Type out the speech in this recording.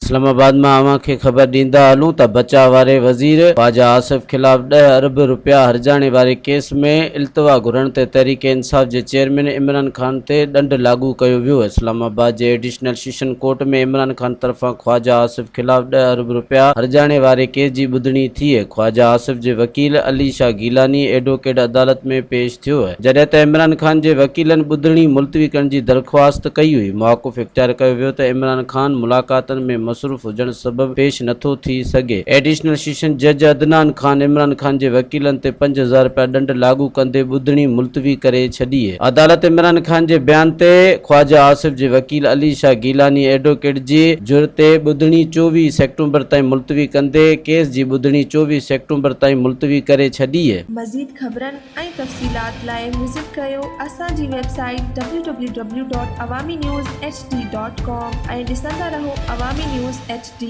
इस्लामाबाद में आवां खे ख़बर ॾींदा हलूं त बचाव वारे वज़ीर ख्वाजा आसिफ ख़िलाफ़ 10 अरब रुपया हर्जाणे वारे केस में इल्तवा घुरण ते तहरीक इंसाफ़ जे चेयरमैन इमरान खान ते ॾंड लागू कयो वियो। इस्लामाबाद जे एडिशनल सेशन कोर्ट में इमरान खान तरफ़ां ख्वाजा आसिफ ख़िलाफ़ 10 अरब रुपया हर्जाणे वारे केस जी ॿुधणी थी है। ख्वाजा आसिफ जे वकील अली शाह गीलानी एडवोकेट अदालत में पेश थियो है, जॾहिं त इमरान खान जे वकीलनि ॿुधणी मुलतवी करण जी दरख़्वास्त कई हुई। मौक़ुफ़ इख्तियार कयो वियो त इमरान खान मुलाक़ातनि में मसरूफ़ हुजण सबब पेश नथो थी सघे। एडिशनल सेशन जज अदनान खान इमरान खान जे वकीलनि ते 5000 रुपया ॾंड लागू कंदे ॿुधणी मुलतवी करे छॾी है। अदालत इमरान खान जे बयान ते ख्वाजा आसिफ जे वकील अली शाह गीलानी एडवोकेट जी जुर्त ते ॿुधणी 24 सेप्टेम्बर ताईं मुलतवी कंदे केस जी ॿुधणी 24 सेप्टेम्बर ताईं मुलतवी करे छॾी है। मज़ीद ख़बरनि ऐं तफ़सीलात लाइ विज़िट कयो असांजी वेबसाइट www.awamiNewsHD.com ऐं ॾिसंदा रहो अवामी न्यूज़ HD।